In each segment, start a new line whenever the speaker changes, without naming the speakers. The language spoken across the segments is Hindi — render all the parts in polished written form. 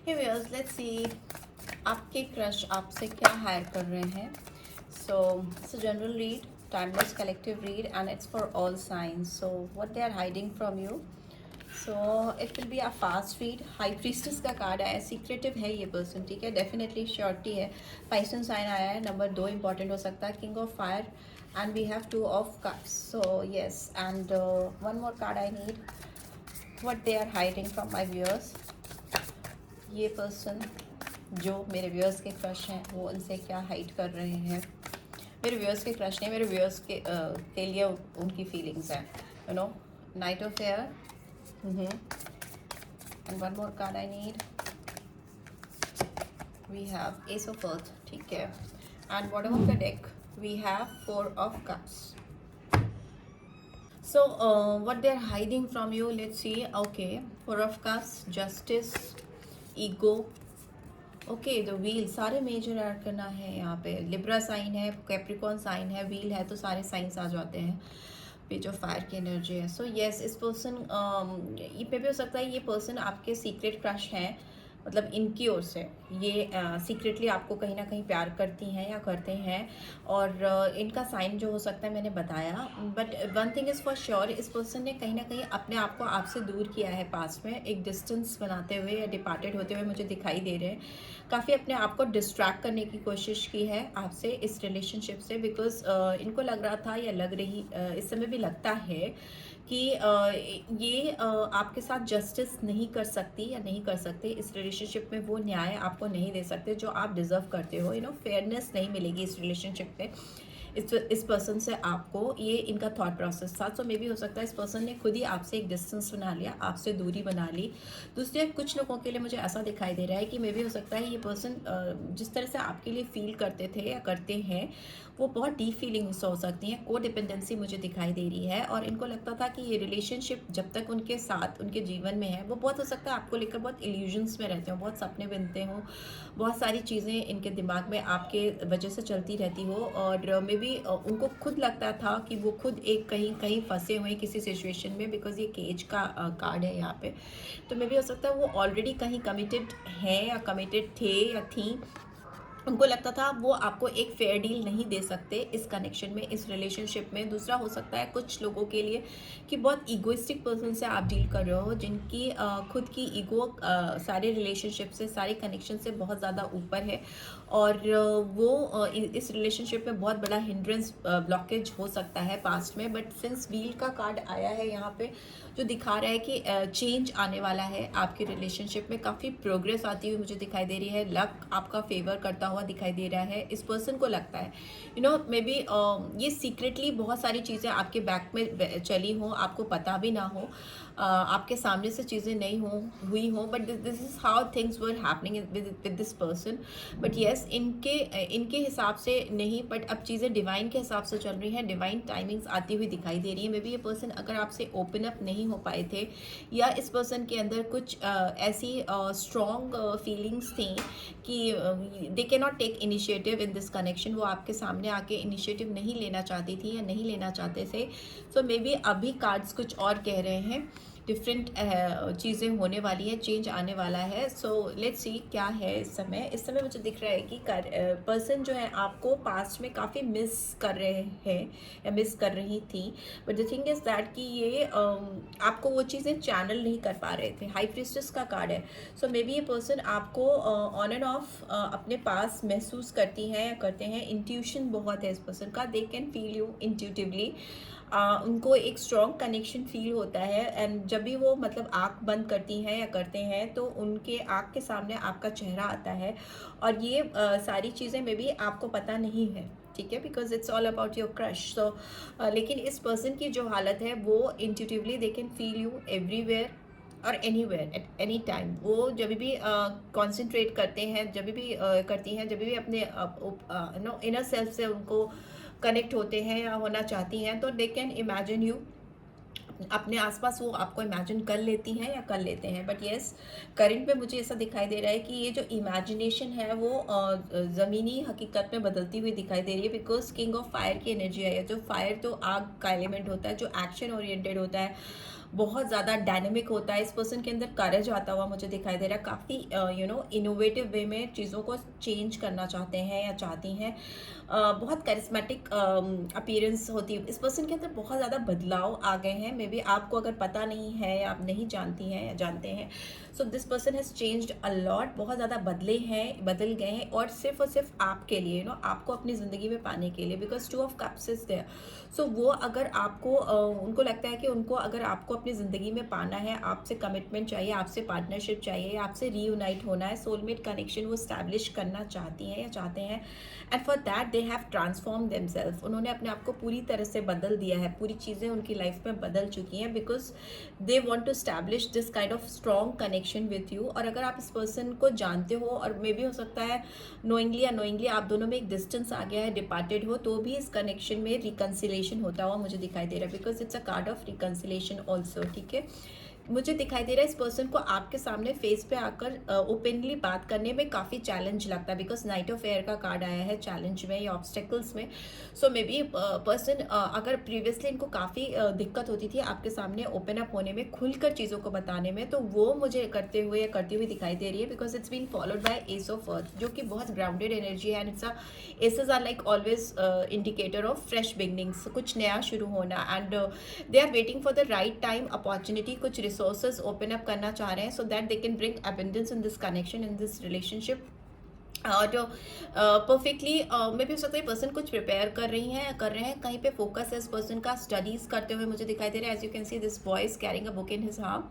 हे व्यूअर्स, लेट्स सी आपके क्रश आपसे क्या हायर कर रहे हैं. So it's a general read, timeless collective read, and it's for all signs. So what they are hiding from you. So it will be a fast read. High priestess का कार्ड आया है, secretive है ये पर्सन, ठीक है, डेफिनेटली श्योरिटी है. पाइसन साइन आया है, नंबर 2 इंपॉर्टेंट हो सकता है, king of fire, and we have 2 of cups. So yes, and one more card I need. What they are hiding from my viewers. ये पर्सन जो मेरे व्यूअर्स के क्रश हैं वो उनसे क्या हाइड कर रहे हैं. मेरे व्यूअर्स के क्रश नहीं, मेरे व्यूअर्स के लिए उनकी फीलिंग्स हैं, you know. Night of air, and one more card I need. We have ace of earth, ठीक है, and bottom of the deck we have 4 of cups. So what they're hiding from you, let's see. Okay, 4 of cups, justice, ego. Okay, the wheel, सारे मेजर ऐड करना है यहाँ पे. लिब्रा साइन है, कैप्रिकॉन साइन है, व्हील है, तो सारे साइंस आ जाते हैं. पेज ऑफ फायर की एनर्जी है. सो येस, इस पर्सन ये पे भी हो सकता है ये पर्सन आपके सीक्रेट क्रश हैं, मतलब इनकी ओर से ये सीक्रेटली आपको कहीं ना कहीं प्यार करती हैं या करते हैं. और इनका साइन जो हो सकता है मैंने बताया. But one thing is for sure, इस पर्सन ने कहीं ना कहीं अपने आप को आपसे दूर किया है पास्ट में. एक डिस्टेंस बनाते हुए या डिपार्टेड होते हुए मुझे दिखाई दे रहे हैं. काफ़ी अपने आप को डिस्ट्रैक्ट करने की कोशिश की है आपसे इस रिलेशनशिप से. बिकॉज इनको लग रहा था या लग रही इस समय भी लगता है कि ये आपके साथ जस्टिस नहीं कर सकती या नहीं कर सकते इस रिलेशनशिप में. वो न्याय आपको नहीं दे सकते जो आप डिज़र्व करते हो. फेयरनेस नहीं मिलेगी इस रिलेशनशिप में इस पर्सन से आपको. ये इनका थॉट प्रोसेस था. सो मे बी हो सकता है इस पर्सन ने खुद ही आपसे एक डिस्टेंस बना लिया, आपसे दूरी बना ली. दूसरे कुछ लोगों के लिए मुझे ऐसा दिखाई दे रहा है कि मे बी हो सकता है ये पर्सन जिस तरह से आपके लिए फील करते थे या करते हैं वो बहुत डीप फीलिंग्स हो सकती हैं. को डिपेंडेंसी मुझे दिखाई दे रही है. और इनको लगता था कि ये रिलेशनशिप जब तक उनके साथ उनके जीवन में है, वो बहुत हो सकता है आपको लेकर बहुत इल्यूजन्स में रहते हो, बहुत सपने बुनते हो, बहुत सारी चीज़ें इनके दिमाग में आपके वजह से चलती रहती हो. और मे बी उनको खुद लगता था कि वो खुद एक कहीं कहीं फंसे हुए किसी सिचुएशन में. बिकॉज ये केज का कार्ड है यहाँ पे. तो मे बी हो सकता है वो ऑलरेडी कहीं कमिटेड हैं या कमिटेड थे या थी. उनको लगता था वो आपको एक फेयर डील नहीं दे सकते इस कनेक्शन में, इस रिलेशनशिप में. दूसरा हो सकता है कुछ लोगों के लिए कि बहुत ईगोइस्टिक पर्सन से आप डील कर रहे हो, जिनकी खुद की ईगो सारे रिलेशनशिप से, सारे कनेक्शन से बहुत ज़्यादा ऊपर है. और वो इस रिलेशनशिप में बहुत बड़ा हिंड्रेंस ब्लॉकेज हो सकता है पास्ट में. बट सिंस व्हील का कार्ड आया है यहाँ पे जो दिखा रहा है कि चेंज आने वाला है आपके रिलेशनशिप में. काफ़ी प्रोग्रेस आती हुई मुझे दिखाई दे रही है. लक आपका फेवर करता हुआ दिखाई दे रहा है. इस पर्सन को लगता है मे बी ये सीक्रेटली बहुत सारी चीज़ें आपके बैक में चली हों, आपको पता भी ना हो, आपके सामने से चीज़ें नहीं हुई हों. But this is how things were happening with this person. But yes, इनके हिसाब से नहीं, बट अब चीज़ें डिवाइन के हिसाब से चल रही हैं. डिवाइन टाइमिंग्स आती हुई दिखाई दे रही है. मे बी ये पर्सन अगर आपसे ओपन अप नहीं हो पाए थे या इस पर्सन के अंदर कुछ ऐसी स्ट्रॉन्ग फीलिंग्स थी कि they can not take initiative in this connection. वो आपके सामने आके इनिशिएटिव नहीं लेना चाहती थी या नहीं लेना चाहते थे. सो मे बी अभी कार्ड्स कुछ और कह रहे हैं. डिफरेंट चीज़ें होने वाली है, चेंज आने वाला है. सो लेट्स सी क्या है इस समय मुझे दिख रहा है कि पर्सन जो है आपको पास्ट में काफ़ी मिस कर रहे हैं या मिस कर रही थी. But the thing is that कि ये आपको वो चीज़ें चैनल नहीं कर पा रहे थे. हाई प्रिस्टेस का कार्ड है. सो मे बी ये पर्सन आपको ऑन एंड ऑफ अपने पास महसूस करती हैं या करते हैं. इंट्यूशन बहुत है इस पर्सन का. दे कैन फील यू इंट्यूटिवली. उनको एक स्ट्रॉन्ग कनेक्शन फील होता है. एंड जब भी वो मतलब आँख बंद करती हैं या करते हैं तो उनके आँख के सामने आपका चेहरा आता है. और ये सारी चीज़ें में भी आपको पता नहीं है, ठीक है, because it's all about your crush. So लेकिन इस पर्सन की जो हालत है वो intuitively they can feel you everywhere और एनीवेयर एट एनी टाइम. वो जब भी कॉन्सेंट्रेट करते हैं, जब भी करती हैं, जब भी अपने इनर सेल्फ से उनको कनेक्ट होते हैं या होना चाहती हैं, तो दे कैन इमेजिन यू. अपने आसपास वो आपको इमेजिन कर लेती हैं या कर लेते हैं. बट येस, करंट में मुझे ऐसा दिखाई दे रहा है कि ये जो इमेजिनेशन है वो ज़मीनी हकीकत में बदलती हुई दिखाई दे रही है. बिकॉज किंग ऑफ फायर की एनर्जी है. जो फायर तो आग का एलिमेंट होता है, जो एक्शन ओरिएंटेड होता है, बहुत ज़्यादा डायनेमिक होता है, इस पर्सन के अंदर करेज आता हुआ मुझे दिखाई दे रहा है, काफ़ी इनोवेटिव वे में चीज़ों को चेंज करना चाहते हैं या चाहती हैं। बहुत करिस्मेटिक अपीयरेंस होती है, इस पर्सन के अंदर बहुत ज़्यादा बदलाव आ गए हैं। मे बी आपको अगर पता नहीं है या आप नहीं जानती हैं या जानते हैं, so this person has changed a lot, बहुत ज़्यादा बदल गए हैं, और सिर्फ आपके लिए, आपको अपनी ज़िंदगी में पाने के लिए, because 2 of cups is there. So वो अगर आपको उनको लगता है कि उनको अगर आपको अपनी ज़िंदगी में पाना है, आपसे कमिटमेंट चाहिए, आपसे पार्टनरशिप चाहिए, आपसे रीयूनाइट होना है, सोलमेट कनेक्शन वो स्टैब्लिश करना चाहती हैं या चाहते हैं, and for that they have transform themselves. उन्होंने अपने आप को पूरी तरह से बदल दिया है, पूरी चीज़ें उनकी लाइफ में बदल चुकी हैं, because they want to establish this kind of strong connection with you. और अगर आप इस पर्सन को जानते हो, और मे भी हो सकता है नोइंगली या नोइंगली आप दोनों में एक डिस्टेंस आ गया है, डिपार्टेड हो, तो भी इस कनेक्शन में रिकन्सिलेशन होता हुआ मुझे दिखाई दे रहा है, because it's a card of reconciliation also. ठीक है, मुझे दिखाई दे रहा है इस पर्सन को आपके सामने फेस पे आकर ओपनली बात करने में काफ़ी चैलेंज लगता है, बिकॉज नाइट ऑफ एयर का कार्ड आया है चैलेंज में या ऑब्स्टेकल्स में। सो मे बी पर्सन अगर प्रीवियसली इनको काफ़ी दिक्कत होती थी आपके सामने ओपन अप होने में, खुलकर चीज़ों को बताने में, तो वो मुझे करते हुए या करती हुई दिखाई दे रही है, because it's been followed by ace of earth, जो कि बहुत ग्राउंडेड एनर्जी है, and aces are like always indicator of fresh beginnings, कुछ नया शुरू होना, and they are waiting for the right time opportunity, कुछ रिसोर्सेज ओपन अप करना चाह रहे हैं, so that they can bring abundance in this connection, in this relationship. और जो परफेक्टली मे भी हो सकता है पर्सन कुछ प्रिपेयर कर रहे हैं, कहीं पे फोकस है इस पर्सन का स्टडीज़ करते हुए मुझे दिखाई दे रहा है। As you can see this boy is carrying a book in his arm,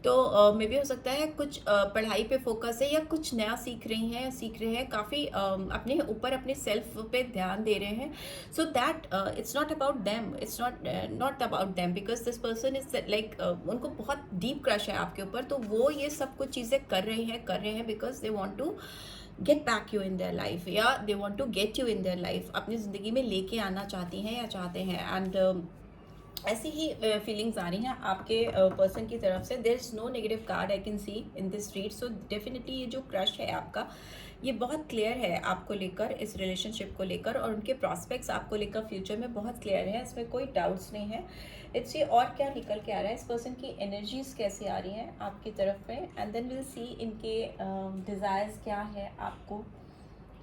तो मे भी हो सकता है कुछ पढ़ाई पे फोकस है, या कुछ नया सीख रहे हैं, काफ़ी अपने ऊपर अपने सेल्फ पे ध्यान दे रहे हैं, so that it's not about them, it's not about them, because this person is like उनको बहुत डीप क्रश है आपके ऊपर, तो वो ये सब कुछ चीज़ें कर रहे हैं because they want to get back you in their life, या they want to get you in their life, अपनी ज़िंदगी में लेके आना चाहती हैं या चाहते हैं। एंड ऐसी ही फीलिंग्स आ रही हैं आपके पर्सन की तरफ से। There is no negative card I can see in this read, so definitely ये जो क्रश है आपका, ये बहुत क्लियर है आपको लेकर, इस रिलेशनशिप को लेकर, और उनके प्रॉस्पेक्ट्स आपको लेकर फ्यूचर में बहुत क्लियर है, इसमें कोई डाउट्स नहीं है। इट्स ये और क्या निकल के आ रहा है, इस पर्सन की एनर्जीज कैसी आ रही हैं आपकी तरफ में, एंड देन विल सी इनके डिज़ायर्स क्या है आपको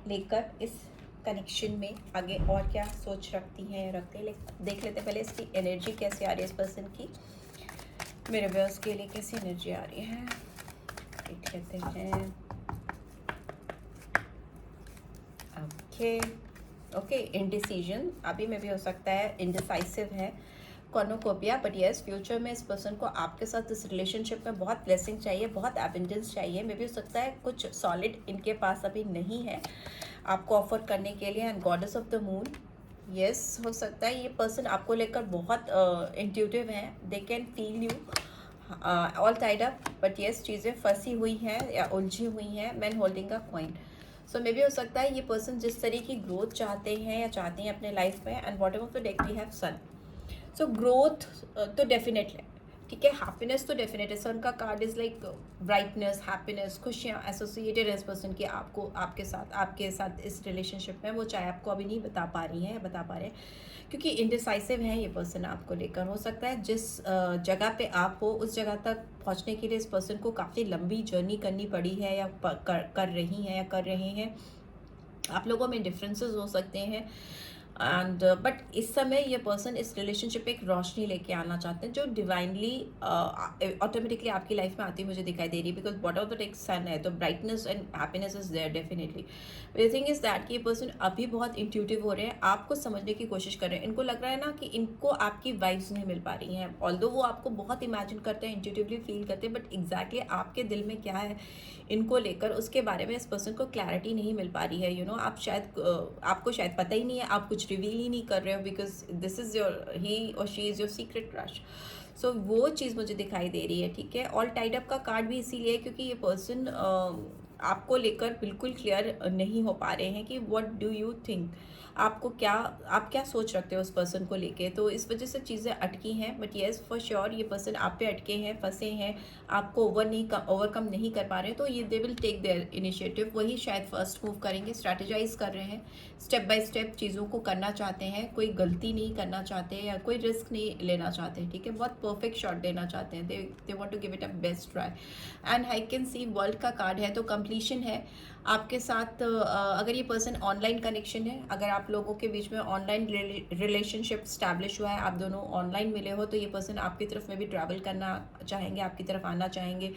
लेकर इस कनेक्शन में, आगे और क्या सोच रखती हैं या रखते हैं। देख लेते हैं पहले इसकी एनर्जी कैसी आ रही है इस पर्सन की, मेरे व्यूअर्स के लिए कैसी एनर्जी आ रही है, देख लेते हैं। ओके, इनडिसीजन अभी में भी हो सकता है, इनडिसाइसिव है, कॉर्नोकोपिया, बट यस फ्यूचर में इस पर्सन को आपके साथ इस रिलेशनशिप में बहुत ब्लेसिंग चाहिए, बहुत एबंडेंस चाहिए। मे भी हो सकता है कुछ सॉलिड इनके पास अभी नहीं है आपको ऑफर करने के लिए, and goddess of the moon, yes हो सकता है ये पर्सन आपको लेकर बहुत इंट्यूटिव हैं, दे can feel you all tied up, but yes चीज़ें फंसी हुई हैं या उलझी हुई हैं, मैन होल्डिंग अ कॉइन। सो मे भी हो सकता है ये पर्सन जिस तरह की ग्रोथ चाहते हैं या चाहती हैं अपने लाइफ में, and whatever the deck we have sun, so growth तो डेफिनेटली, ठीक है, हैप्पीनेस तो डेफिनेट है, सन का card is like brightness, happiness, खुशियाँ एसोसिएटेड है इस पर्सन की आपको, आपके साथ इस रिलेशनशिप में, वो चाहे आपको अभी नहीं बता पा रही हैं या बता पा रहे हैं, क्योंकि इनडिसाइसिव है ये पर्सन आपको लेकर। हो सकता है जिस जगह पे आप हो उस जगह तक पहुंचने के लिए इस पर्सन को काफ़ी लंबी जर्नी करनी पड़ी है, या कर रही हैं या कर रहे हैं, आप लोगों में डिफरेंसेस हो सकते हैं, एंड बट इस समय ये पर्सन इस रिलेशनशिप पे एक रोशनी लेके आना चाहते हैं, जो डिवाइनली ऑटोमेटिकली आपकी लाइफ में आती मुझे दिखाई दे रही है, because whatever the take sun है, तो brightness and happiness is there definitely. The thing is that कि ये पर्सन अभी बहुत इंट्यूटिव हो रहे हैं, आपको समझने की कोशिश कर रहे हैं, इनको लग रहा है ना कि इनको आपकी वाइब्स नहीं मिल पा रही हैं, ऑल्दो वो आपको बहुत इमेजिन करते हैं, इंट्यूटिवली फील करते हैं, बट एग्जैक्टली आपके दिल में क्या है इनको लेकर, उसके बारे में इस पर्सन को क्लैरिटी नहीं मिल पा रही है। यू नो, आपको शायद पता ही नहीं है, आप कुछ रिवील ही नहीं कर रहे हो, because this is your, he और she is your secret crush. So वो चीज़ मुझे दिखाई दे रही है, ठीक है। ऑल टाइड अप का कार्ड भी इसीलिए क्योंकि ये पर्सन आपको लेकर बिल्कुल क्लियर नहीं हो पा रहे हैं कि व्हाट डू यू थिंक, आपको क्या, आप क्या सोच रखते हो उस पर्सन को लेके। तो इस वजह से चीज़ें अटकी हैं, बट येस फॉर श्योर ये पर्सन आप पे अटके हैं, फंसे हैं, आपको ओवरकम नहीं कर पा रहे हैं। तो ये they will take their initiative, वही शायद फर्स्ट मूव करेंगे, स्ट्रैटेजाइज कर रहे हैं, स्टेप बाय स्टेप चीज़ों को करना चाहते हैं, कोई गलती नहीं करना चाहते या कोई रिस्क नहीं लेना चाहते हैं, ठीक है, बहुत परफेक्ट शॉट देना चाहते हैं, they want to give it a best try. And I can see world का कार्ड है, तो कंप्लीशन है आपके साथ। अगर ये पर्सन ऑनलाइन कनेक्शन है, अगर आप लोगों के बीच में ऑनलाइन रिलेशनशिप स्टैब्लिश हुआ है, आप दोनों ऑनलाइन मिले हो, तो ये पर्सन आपकी तरफ में भी ट्रैवल करना चाहेंगे, आपकी तरफ आना चाहेंगे,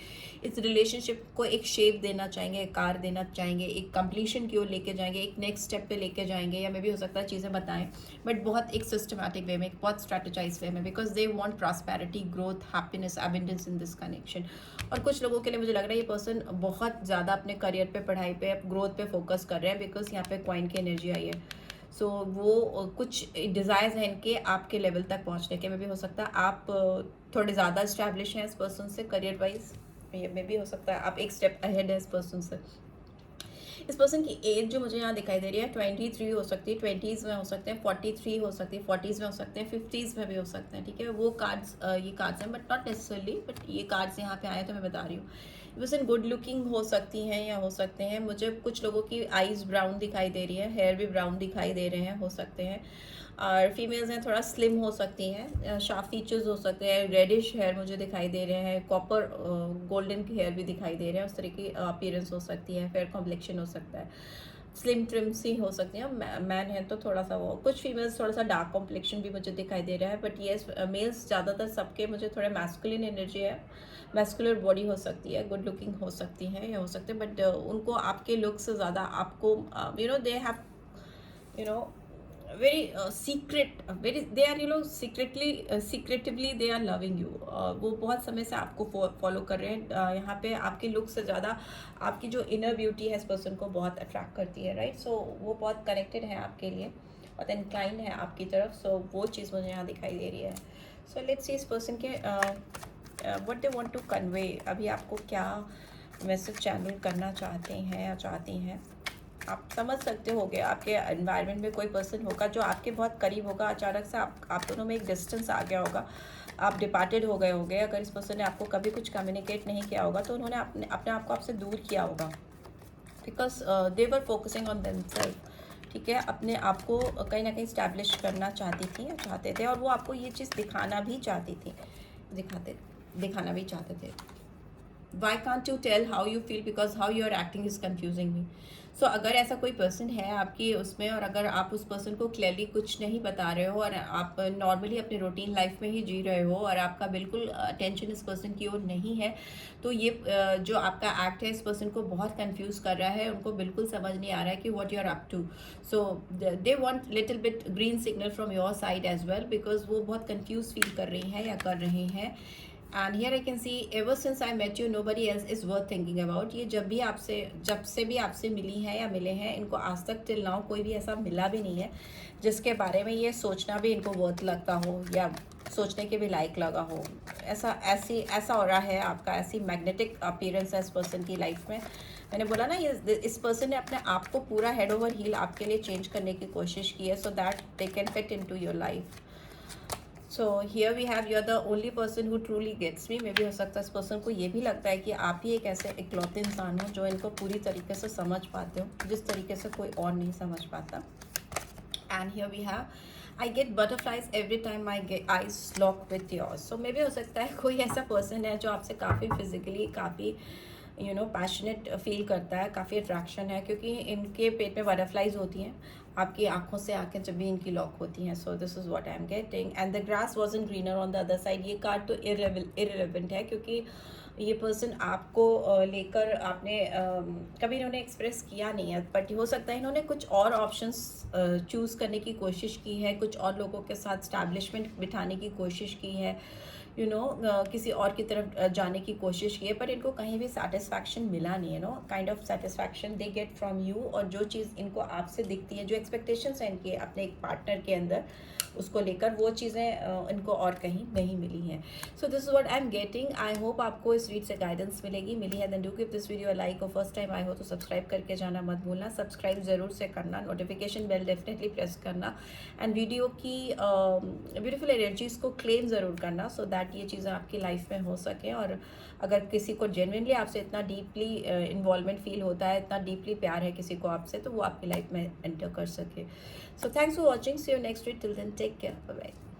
इस रिलेशनशिप को एक शेप देना चाहेंगे, एक कार देना चाहेंगे, एक कंप्लीशन की ओर लेके जाएंगे, एक नेक्स्ट स्टेप पे लेके जाएंगे, या मे भी हो सकता है चीज़ें बताएं, बट बहुत एक सिस्टमैटिक वे में, एक बहुत स्ट्रैटेजाइज वे में, because they want prosperity, growth, happiness, abundance in this connection. और कुछ लोगों के लिए मुझे लग रहा है ये पर्सन बहुत ज़्यादा अपने करियर पे, पढ़ाई पे, ग्रोथ पे फोकस कर रहे हैं, बिकॉज यहाँ पे कॉइन की एनर्जी आई है। सो वो कुछ डिज़ायर्स हैं इनके आपके लेवल तक पहुँचने के, में भी हो सकता है आप थोड़े ज़्यादा इस्टेब्लिश हैं इस पर्सन से करियर वाइज, ये में भी हो सकता है आप एक स्टेप अहेड है इस पर्सन से। इस पर्सन की एज जो मुझे यहाँ दिखाई दे रही है 23 हो सकती है, 20s में हो सकते हैं, 43 हो सकती है, 40s में हो सकते हैं, 50s में भी हो सकते हैं, ठीक है। वो कार्ड्स ये कार्ड्स हैं, बट नॉट नेसेसरली, बट ये कार्ड्स यहाँ पे आए तो मैं बता रही हूँ। पर्सन गुड लुकिंग हो सकती हैं या हो सकते हैं, मुझे कुछ लोगों की आईज ब्राउन दिखाई दे रही है, हेयर भी ब्राउन दिखाई दे रहे हैं, हो सकते हैं। और फीमेल्स हैं थोड़ा स्लिम हो सकती हैं, शार्प फीचर्स हो सकते हैं, रेडिश हेयर मुझे दिखाई दे रहे हैं, कॉपर गोल्डन हेयर भी दिखाई दे रहे हैं, उस तरह की अपीयरेंस हो सकती है, फेयर कॉम्प्लेक्शन हो सकता है, स्लिम ट्रिम सी हो सकती है। मैन है तो थोड़ा सा वो, कुछ फीमेल्स थोड़ा सा डार्क कॉम्प्लेक्शन भी मुझे दिखाई दे रहा है, बट ये मेल्स ज़्यादातर सबके मुझे थोड़े मैस्कुलिन एनर्जी है, मैस्कुलर बॉडी हो सकती है, गुड लुकिंग हो सकती है या हो सकते हैं, बट उनको आपके लुक से ज़्यादा आपको they have very secret, very they are secretively they are loving you। वो बहुत समय से आपको फॉलो कर रहे हैं, यहाँ पे आपके लुक से ज़्यादा आपकी जो इनर ब्यूटी है इस पर्सन को बहुत अट्रैक्ट करती है, राइट। सो वो बहुत कनेक्टेड है आपके लिए, बहुत इंक्लाइन है आपकी तरफ, सो वो चीज़ मुझे यहाँ दिखाई दे रही है। सो लेट्स सी इस पर्सन के what they want to convey, अभी आपको क्या मैसेज चैनल करना चाहते हैं या चाहती हैं। आप समझ सकते होगे आपके एनवायरनमेंट में कोई पर्सन होगा जो आपके बहुत करीब होगा, अचानक से आप दोनों में एक डिस्टेंस आ गया होगा, आप डिपार्टेड हो गए होंगे। अगर इस पर्सन ने आपको कभी कुछ कम्युनिकेट नहीं किया होगा तो उन्होंने अपने आप को आपसे दूर किया होगा, because they were focusing on themselves, ठीक है। अपने आप को कहीं ना कहीं स्टैब्लिश करना चाहती थी या चाहते थे, और वो आपको ये चीज़ दिखाना भी चाहती थी, दिखाना भी चाहते थे। Why can't you tell how you feel, because how you are acting is confusing me। सो अगर ऐसा कोई पर्सन है आपकी उसमें, और अगर आप उस पर्सन को क्लियरली कुछ नहीं बता रहे हो और आप नॉर्मली अपने रूटीन लाइफ में ही जी रहे हो और आपका बिल्कुल अटेंशन इस पर्सन की ओर नहीं है, तो ये जो आपका एक्ट है इस पर्सन को बहुत कंफ्यूज कर रहा है, उनको बिल्कुल समझ नहीं आ रहा है कि what you are up to. So they want little bit green signal from your side as well, because वो बहुत कंफ्यूज फील कर रही हैं या कर रहे हैं। And here I can see ever since I met you nobody else is worth thinking about. ये जब से भी आपसे मिली हैं या मिले हैं, इनको आज तक टिल नाउ कोई भी ऐसा मिला भी नहीं है जिसके बारे में ये सोचना भी इनको वर्थ लगता हो या सोचने के भी लायक लगा हो। ऐसा हो रहा है आपका, ऐसी मैग्नेटिक अपीयरेंस है इस पर्सन की लाइफ में। मैंने बोला ना, ये इस पर्सन ने अपने आप को पूरा हेड ओवर हील आपके लिए चेंज करने की कोशिश की है, so that they can fit into your life. So here we have, you are the only person who truly gets me. मे भी हो सकता है इस पर्सन को ये भी लगता है कि आप ही एक ऐसे इकलौते इंसान हो जो इनको पूरी तरीके से समझ पाते हो, जिस तरीके से कोई और नहीं समझ पाता। And here we have, I get butterflies every time I get eyes lock with yours. So मे भी हो सकता है कोई ऐसा पर्सन है जो आपसे काफ़ी फिजिकली, काफ़ी पैशनेट फील करता है, काफ़ी अट्रैक्शन है, क्योंकि इनके पेट में बटरफ्लाइज होती हैं, आपकी आंखों से आंखें जब भी इनकी लॉक होती हैं। So this is what I am getting. And the grass wasn't greener on the other side. ये कार्ड तो इररिलेवेंट है, क्योंकि ये पर्सन आपको लेकर आपने कभी इन्होंने एक्सप्रेस किया नहीं है, बट हो सकता है इन्होंने कुछ और ऑप्शंस चूज़ करने की कोशिश की है, कुछ और लोगों के साथ स्टैब्लिशमेंट बिठाने की कोशिश की है, किसी और की तरफ जाने की कोशिश की है, पर इनको कहीं भी सेटिस्फैक्शन मिला नहीं है। Kind of satisfaction they get from you, और जो चीज़ इनको आपसे दिखती है, जो एक्सपेक्टेशंस हैं इनके अपने एक पार्टनर के अंदर, उसको लेकर, वो चीज़ें इनको और कहीं नहीं मिली हैं. So this is what I am getting. I hope आपको इस रीड से गाइडेंस मिली है. Then do give this video a like, और फर्स्ट टाइम आए हो तो सब्सक्राइब करके जाना मत भूलना. सब्सक्राइब ज़रूर से करना, नोटिफिकेशन बेल डेफिनेटली प्रेस करना, एंड वीडियो की ब्यूटीफुल एनर्जीज़ को क्लेम ज़रूर करना, सो दैट ये चीज़ें आपकी लाइफ में हो सके. और अगर किसी को जेन्युइनली आपसे इतना डीपली इन्वॉल्वमेंट फील होता है, इतना डीपली प्यार है किसी को आपसे, तो वो आपकी लाइफ में एंटर कर सके. So thanks for watching. See you next week. Till then take care. Bye bye.